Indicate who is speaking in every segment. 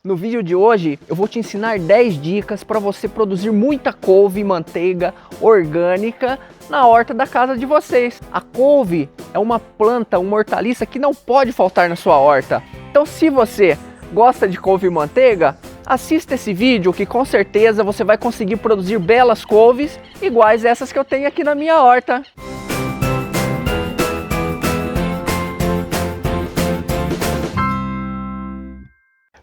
Speaker 1: No vídeo de hoje eu vou te ensinar 10 dicas para você produzir muita couve e manteiga orgânica na horta da casa de vocês. A couve é uma planta, uma hortaliça que não pode faltar na sua horta. Então se você gosta de couve e manteiga, assista esse vídeo que com certeza você vai conseguir produzir belas couves iguais essas que eu tenho aqui na minha horta.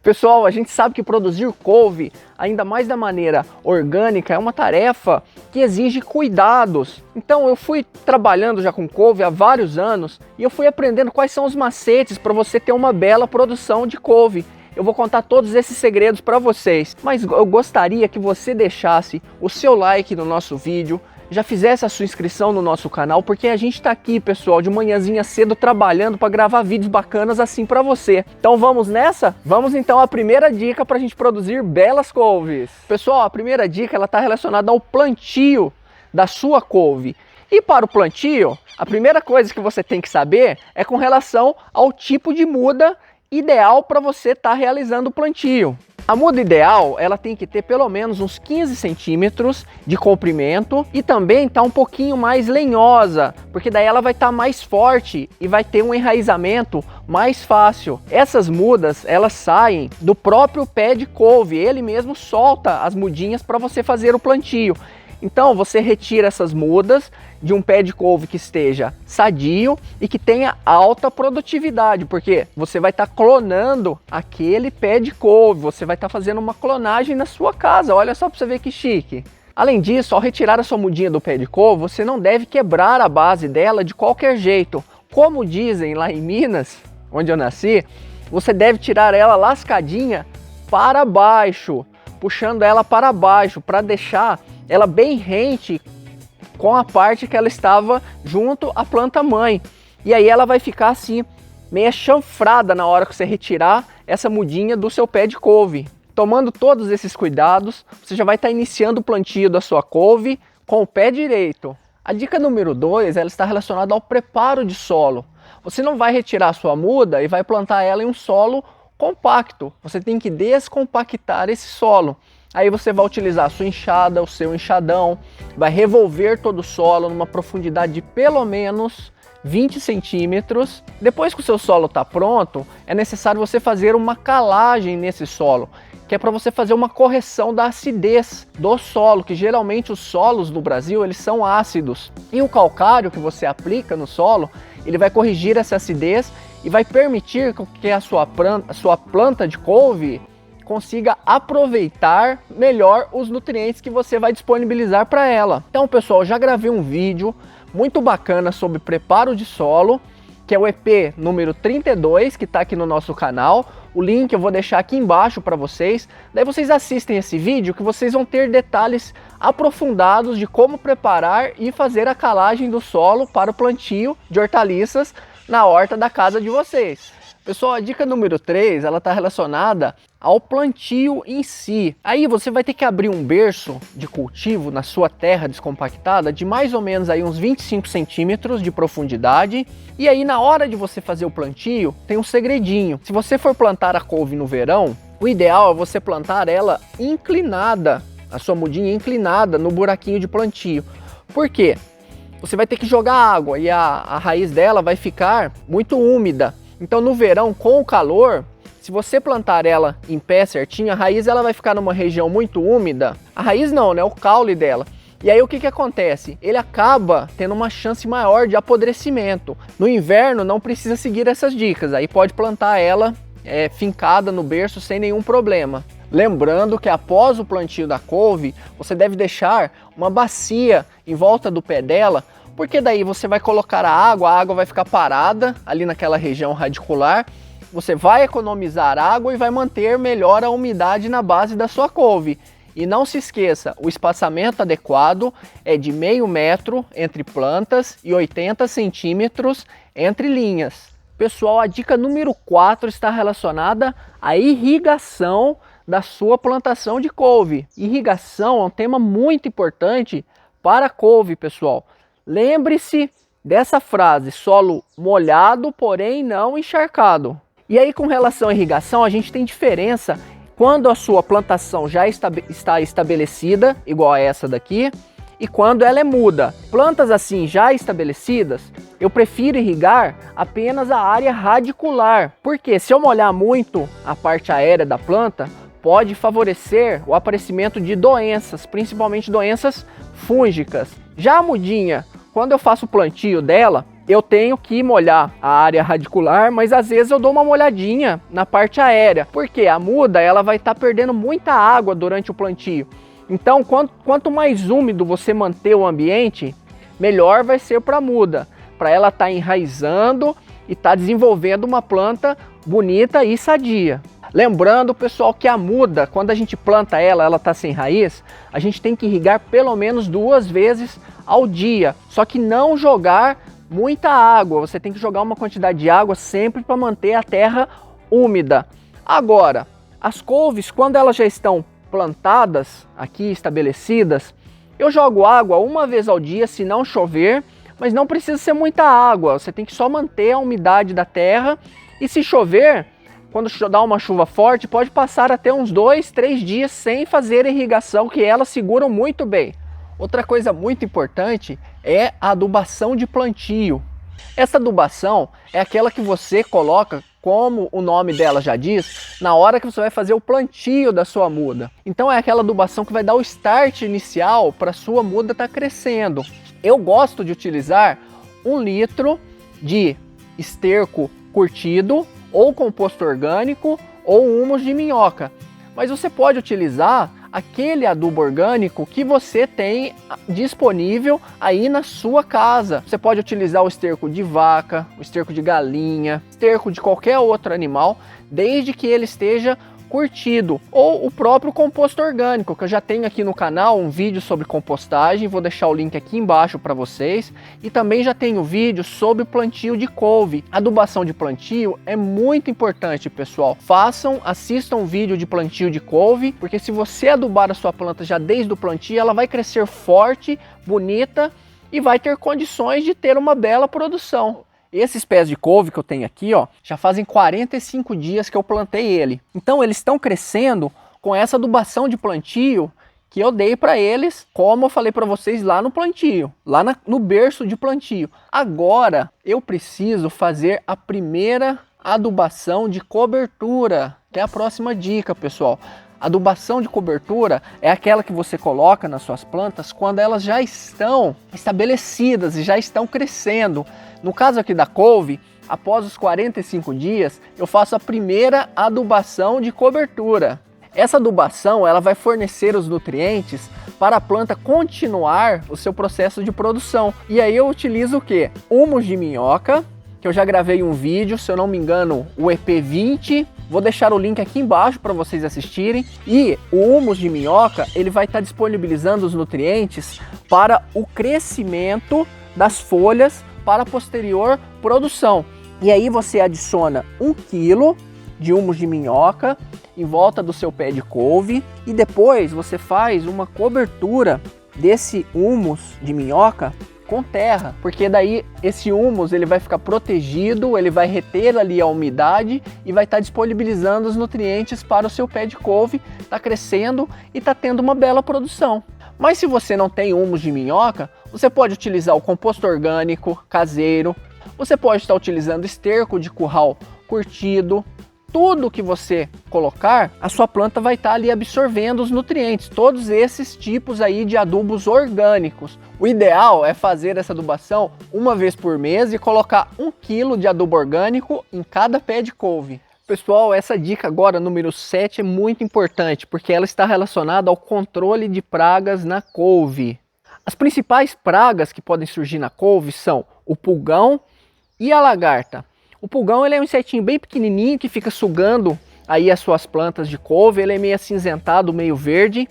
Speaker 1: Pessoal, a gente sabe que produzir couve, ainda mais da maneira orgânica, é uma tarefa que exige cuidados. Então eu fui trabalhando já com couve há vários anos e eu fui aprendendo quais são os macetes para você ter uma bela produção de couve. Eu vou contar todos esses segredos para vocês, mas eu gostaria que você deixasse o seu like no nosso vídeo, já fizesse a sua inscrição no nosso canal, porque a gente está aqui, pessoal, de manhãzinha cedo trabalhando para gravar vídeos bacanas assim para você. Então vamos nessa? Vamos então à primeira dica para a gente produzir belas couves. Pessoal, a primeira dica ela está relacionada ao plantio da sua couve. E para o plantio, a primeira coisa que você tem que saber é com relação ao tipo de muda ideal para você estar realizando o plantio. A muda ideal, ela tem que ter pelo menos uns 15 centímetros de comprimento e também tá um pouquinho mais lenhosa, porque daí ela vai estar mais forte e vai ter um enraizamento mais fácil. Essas mudas, elas saem do próprio pé de couve, ele mesmo solta as mudinhas para você fazer o plantio. Então você retira essas mudas de um pé de couve que esteja sadio e que tenha alta produtividade, porque você vai estar clonando aquele pé de couve, você vai estar fazendo uma clonagem na sua casa, olha só para você ver que chique. Além disso, ao retirar a sua mudinha do pé de couve, você não deve quebrar a base dela de qualquer jeito. Como dizem lá em Minas, onde eu nasci, você deve tirar ela lascadinha para baixo, puxando ela para baixo, para deixar ela bem rente com a parte que ela estava junto à planta mãe. E aí ela vai ficar assim, meio chanfrada na hora que você retirar essa mudinha do seu pé de couve. Tomando todos esses cuidados, você já vai estar iniciando o plantio da sua couve com o pé direito. A dica número 2, ela está relacionada ao preparo de solo. Você não vai retirar a sua muda e vai plantar ela em um solo compacto. Você tem que descompactar esse solo. Aí você vai utilizar a sua enxada, o seu enxadão, vai revolver todo o solo numa profundidade de pelo menos 20 centímetros. Depois que o seu solo está pronto, é necessário você fazer uma calagem nesse solo, que é para você fazer uma correção da acidez do solo, que geralmente os solos no Brasil eles são ácidos. E o calcário que você aplica no solo, ele vai corrigir essa acidez e vai permitir que a sua planta de couve consiga aproveitar melhor os nutrientes que você vai disponibilizar para ela. Então, pessoal, eu já gravei um vídeo muito bacana sobre preparo de solo, que é o EP número 32, que está aqui no nosso canal. O link eu vou deixar aqui embaixo para vocês. Daí vocês assistem esse vídeo que vocês vão ter detalhes aprofundados de como preparar e fazer a calagem do solo para o plantio de hortaliças na horta da casa de vocês. Pessoal, a dica número 3, ela está relacionada ao plantio em si. Aí você vai ter que abrir um berço de cultivo na sua terra descompactada de mais ou menos aí uns 25 centímetros de profundidade. E aí na hora de você fazer o plantio, tem um segredinho. Se você for plantar a couve no verão, o ideal é você plantar ela inclinada, a sua mudinha inclinada no buraquinho de plantio. Por quê? Você vai ter que jogar água e a raiz dela vai ficar muito úmida. Então no verão, com o calor, se você plantar ela em pé certinho, a raiz ela vai ficar numa região muito úmida. A raiz não, né? O caule dela. E aí o que acontece? Ele acaba tendo uma chance maior de apodrecimento. No inverno não precisa seguir essas dicas, aí pode plantar ela fincada no berço sem nenhum problema. Lembrando que após o plantio da couve, você deve deixar uma bacia em volta do pé dela, porque daí você vai colocar a água vai ficar parada ali naquela região radicular, você vai economizar água e vai manter melhor a umidade na base da sua couve. E não se esqueça, o espaçamento adequado é de meio metro entre plantas e 80 centímetros entre linhas. Pessoal, a dica número 4 está relacionada à irrigação da sua plantação de couve. Irrigação é um tema muito importante para a couve, pessoal. Lembre-se dessa frase, solo molhado, porém não encharcado. E aí com relação à irrigação, a gente tem diferença quando a sua plantação já está estabelecida, igual a essa daqui, e quando ela é muda. Plantas assim já estabelecidas, eu prefiro irrigar apenas a área radicular, porque se eu molhar muito a parte aérea da planta, pode favorecer o aparecimento de doenças, principalmente doenças fúngicas. Já a mudinha, quando eu faço o plantio dela, eu tenho que molhar a área radicular, mas às vezes eu dou uma molhadinha na parte aérea, porque a muda ela vai estar perdendo muita água durante o plantio. Então, quanto mais úmido você manter o ambiente, melhor vai ser para a muda, para ela estar enraizando e estar desenvolvendo uma planta bonita e sadia. Lembrando, pessoal, que a muda, quando a gente planta ela está sem raiz, a gente tem que irrigar pelo menos 2 vezes ao dia, só que não jogar muita água, você tem que jogar uma quantidade de água sempre para manter a terra úmida. Agora, as couves, quando elas já estão plantadas, aqui estabelecidas, eu jogo água 1 vez ao dia se não chover, mas não precisa ser muita água, você tem que só manter a umidade da terra, e se chover, quando dá uma chuva forte, pode passar até uns 2, 3 dias sem fazer irrigação, que elas seguram muito bem. Outra coisa muito importante é a adubação de plantio. Essa adubação é aquela que você coloca, como o nome dela já diz, na hora que você vai fazer o plantio da sua muda. Então é aquela adubação que vai dar o start inicial para a sua muda estar crescendo. Eu gosto de utilizar 1 litro de esterco curtido, ou composto orgânico, ou humus de minhoca. Mas você pode utilizar aquele adubo orgânico que você tem disponível aí na sua casa. Você pode utilizar o esterco de vaca, o esterco de galinha, esterco de qualquer outro animal, desde que ele esteja curtido, ou o próprio composto orgânico, que eu já tenho aqui no canal um vídeo sobre compostagem, vou deixar o link aqui embaixo para vocês, e também já tenho vídeo sobre plantio de couve. Adubação de plantio é muito importante, pessoal. Assistam o vídeo de plantio de couve, porque se você adubar a sua planta já desde o plantio, ela vai crescer forte, bonita e vai ter condições de ter uma bela produção. Esses pés de couve que eu tenho aqui, ó, já fazem 45 dias que eu plantei ele. Então eles estão crescendo com essa adubação de plantio que eu dei para eles, como eu falei para vocês lá no plantio, no berço de plantio. Agora eu preciso fazer a primeira adubação de cobertura, que é a próxima dica, pessoal. Adubação de cobertura é aquela que você coloca nas suas plantas quando elas já estão estabelecidas e já estão crescendo. No caso aqui da couve, após os 45 dias, eu faço a primeira adubação de cobertura. Essa adubação ela vai fornecer os nutrientes para a planta continuar o seu processo de produção. E aí eu utilizo o quê? Humus de minhoca, que eu já gravei um vídeo, se eu não me engano, o EP20. Vou deixar o link aqui embaixo para vocês assistirem. E o humus de minhoca, ele vai estar disponibilizando os nutrientes para o crescimento das folhas para a posterior produção. E aí você adiciona 1 kg de humus de minhoca em volta do seu pé de couve e depois você faz uma cobertura desse humus de minhoca com terra, porque daí esse humus ele vai ficar protegido, ele vai reter ali a umidade e vai estar disponibilizando os nutrientes para o seu pé de couve, está crescendo e está tendo uma bela produção. Mas se você não tem humus de minhoca, você pode utilizar o composto orgânico caseiro, você pode estar utilizando esterco de curral curtido. Tudo que você colocar, a sua planta vai estar ali absorvendo os nutrientes, todos esses tipos aí de adubos orgânicos. O ideal é fazer essa adubação 1 vez por mês e colocar 1 kg de adubo orgânico em cada pé de couve. Pessoal, essa dica agora, número 7, é muito importante, porque ela está relacionada ao controle de pragas na couve. As principais pragas que podem surgir na couve são o pulgão e a lagarta. O pulgão ele é um insetinho bem pequenininho que fica sugando aí as suas plantas de couve, ele é meio acinzentado, meio verde,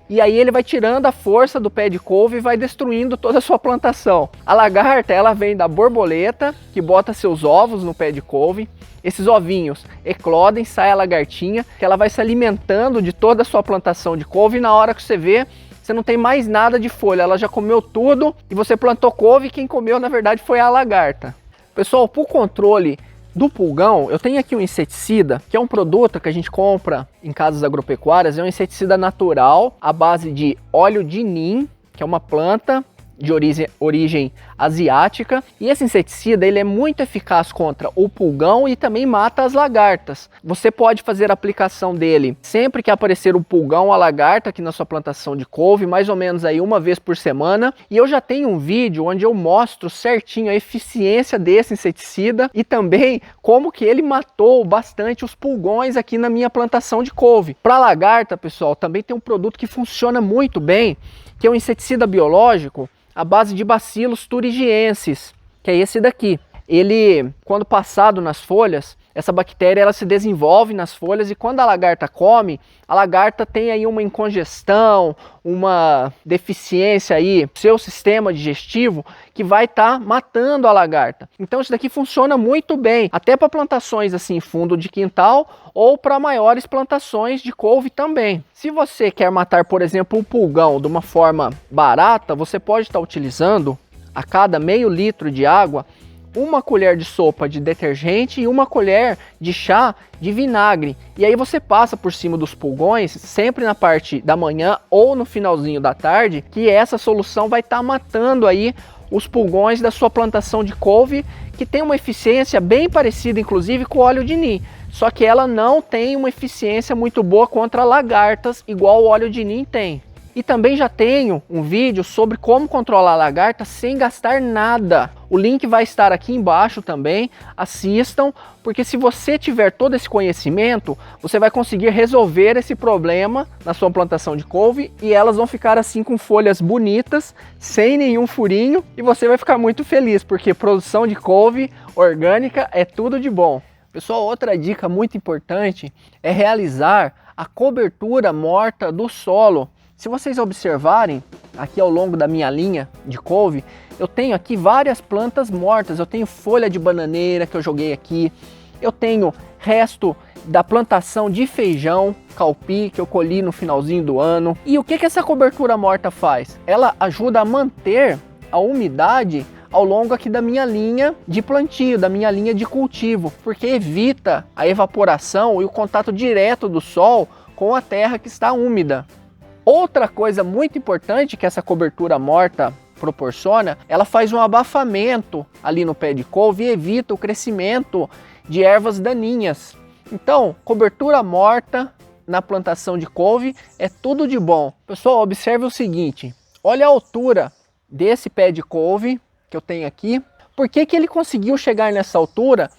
Speaker 1: e aí ele vai tirando a força do pé de couve e vai destruindo toda a sua plantação. A lagarta, ela vem da borboleta, que bota seus ovos no pé de couve. Esses ovinhos eclodem, sai a lagartinha, que ela vai se alimentando de toda a sua plantação de couve, e na hora que você vê, você não tem mais nada de folha, ela já comeu tudo, e você plantou couve e quem comeu na verdade foi a lagarta. Pessoal, para o controle do pulgão, eu tenho aqui um inseticida, que é um produto que a gente compra em casas agropecuárias, é um inseticida natural, à base de óleo de nim, que é uma planta de origem asiática, e esse inseticida ele é muito eficaz contra o pulgão e também mata as lagartas. Você pode fazer a aplicação dele sempre que aparecer o pulgão ou a lagarta aqui na sua plantação de couve, mais ou menos aí uma vez por semana, e eu já tenho um vídeo onde eu mostro certinho a eficiência desse inseticida e também como que ele matou bastante os pulgões aqui na minha plantação de couve. Para lagarta, pessoal, também tem um produto que funciona muito bem, que é um inseticida biológico à base de Bacillus thuringiensis, que é esse daqui. Ele, quando passado nas folhas, essa bactéria ela se desenvolve nas folhas e quando a lagarta come, a lagarta tem aí uma incongestão, uma deficiência aí no seu sistema digestivo que vai estar matando a lagarta. Então isso daqui funciona muito bem, até para plantações assim, fundo de quintal ou para maiores plantações de couve também. Se você quer matar, por exemplo, o pulgão de uma forma barata, você pode estar utilizando a cada meio litro de água uma colher de sopa de detergente e uma colher de chá de vinagre. E aí você passa por cima dos pulgões, sempre na parte da manhã ou no finalzinho da tarde, que essa solução vai estar matando aí os pulgões da sua plantação de couve, que tem uma eficiência bem parecida, inclusive, com o óleo de nim. Só que ela não tem uma eficiência muito boa contra lagartas, igual o óleo de nim tem. E também já tenho um vídeo sobre como controlar a lagarta sem gastar nada. O link vai estar aqui embaixo também, assistam, porque se você tiver todo esse conhecimento, você vai conseguir resolver esse problema na sua plantação de couve e elas vão ficar assim com folhas bonitas, sem nenhum furinho, e você vai ficar muito feliz, porque produção de couve orgânica é tudo de bom. Pessoal, outra dica muito importante é realizar a cobertura morta do solo. Se vocês observarem, aqui ao longo da minha linha de couve, eu tenho aqui várias plantas mortas. Eu tenho folha de bananeira que eu joguei aqui, eu tenho resto da plantação de feijão, calpi, que eu colhi no finalzinho do ano. E o que essa cobertura morta faz? Ela ajuda a manter a umidade ao longo aqui da minha linha de plantio, da minha linha de cultivo, porque evita a evaporação e o contato direto do sol com a terra que está úmida. Outra coisa muito importante que essa cobertura morta proporciona, ela faz um abafamento ali no pé de couve e evita o crescimento de ervas daninhas. Então, cobertura morta na plantação de couve é tudo de bom. Pessoal, observe o seguinte, olha a altura desse pé de couve que eu tenho aqui. Por que ele conseguiu chegar nessa altura?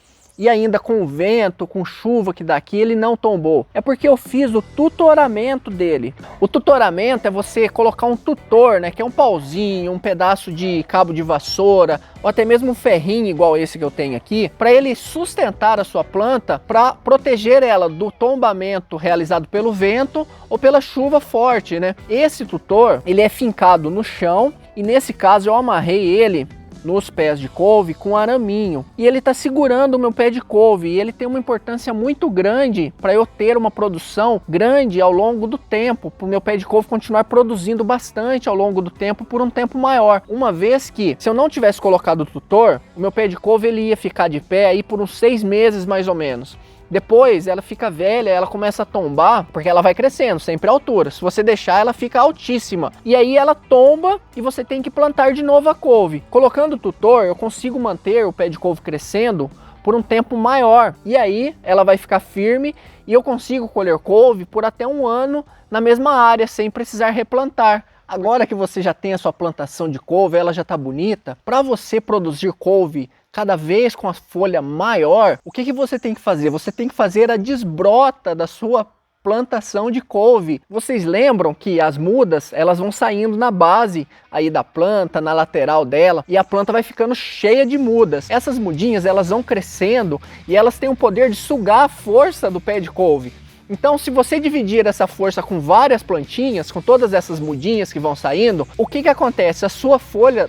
Speaker 1: E ainda com vento, com chuva que dá aqui, ele não tombou. É porque eu fiz o tutoramento dele. O tutoramento é você colocar um tutor, né, que é um pauzinho, um pedaço de cabo de vassoura, ou até mesmo um ferrinho igual esse que eu tenho aqui, para ele sustentar a sua planta, para proteger ela do tombamento realizado pelo vento ou pela chuva forte, né? Esse tutor, ele é fincado no chão e nesse caso eu amarrei ele nos pés de couve com araminho e ele está segurando o meu pé de couve e ele tem uma importância muito grande para eu ter uma produção grande ao longo do tempo, para o meu pé de couve continuar produzindo bastante ao longo do tempo por um tempo maior, uma vez que se eu não tivesse colocado o tutor, o meu pé de couve ele ia ficar de pé aí por uns 6 meses mais ou menos. Depois ela fica velha, ela começa a tombar, porque ela vai crescendo, sempre a altura. Se você deixar, ela fica altíssima. E aí ela tomba e você tem que plantar de novo a couve. Colocando o tutor, eu consigo manter o pé de couve crescendo por um tempo maior. E aí ela vai ficar firme e eu consigo colher couve por até 1 ano na mesma área, sem precisar replantar. Agora que você já tem a sua plantação de couve, ela já está bonita, para você produzir couve cada vez com a folha maior, o que você tem que fazer? Você tem que fazer a desbrota da sua plantação de couve. Vocês lembram que as mudas, elas vão saindo na base aí da planta, na lateral dela, e a planta vai ficando cheia de mudas. Essas mudinhas, elas vão crescendo e elas têm o poder de sugar a força do pé de couve. Então, se você dividir essa força com várias plantinhas, com todas essas mudinhas que vão saindo, o que acontece? A sua folha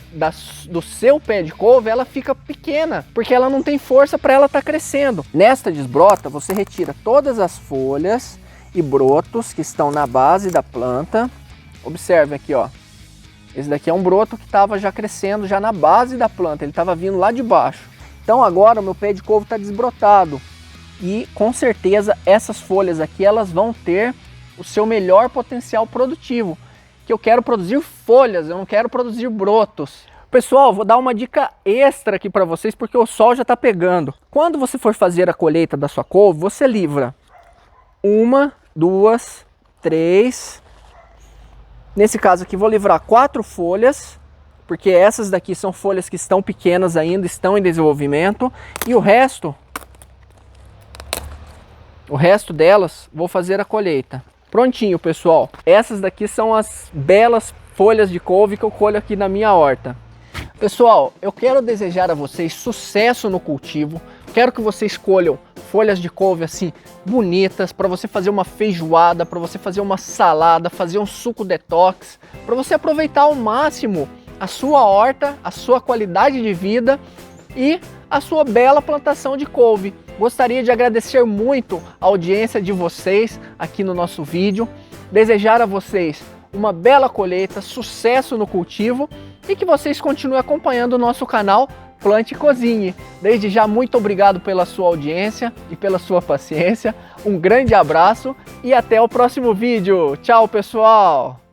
Speaker 1: do seu pé de couve, ela fica pequena, porque ela não tem força para ela estar crescendo. Nesta desbrota, você retira todas as folhas e brotos que estão na base da planta. Observe aqui, ó. Esse daqui é um broto que estava já crescendo já na base da planta, ele estava vindo lá de baixo. Então agora o meu pé de couve está desbrotado e com certeza essas folhas aqui elas vão ter o seu melhor potencial produtivo, que eu quero produzir folhas, eu não quero produzir brotos. Pessoal, vou dar uma dica extra aqui para vocês porque o sol já está pegando. Quando você for fazer a colheita da sua couve, você livra 1, 2, 3, nesse caso aqui vou livrar 4 folhas, porque essas daqui são folhas que estão pequenas ainda, estão em desenvolvimento, e o resto delas vou fazer a colheita. Prontinho, pessoal. Essas daqui são as belas folhas de couve que eu colho aqui na minha horta. Pessoal, eu quero desejar a vocês sucesso no cultivo. Quero que vocês colham folhas de couve assim bonitas para você fazer uma feijoada, para você fazer uma salada, fazer um suco detox, para você aproveitar ao máximo a sua horta, a sua qualidade de vida e a sua bela plantação de couve. Gostaria de agradecer muito a audiência de vocês aqui no nosso vídeo, desejar a vocês uma bela colheita, sucesso no cultivo e que vocês continuem acompanhando o nosso canal Plante e Cozinhe. Desde já, muito obrigado pela sua audiência e pela sua paciência. Um grande abraço e até o próximo vídeo. Tchau, pessoal!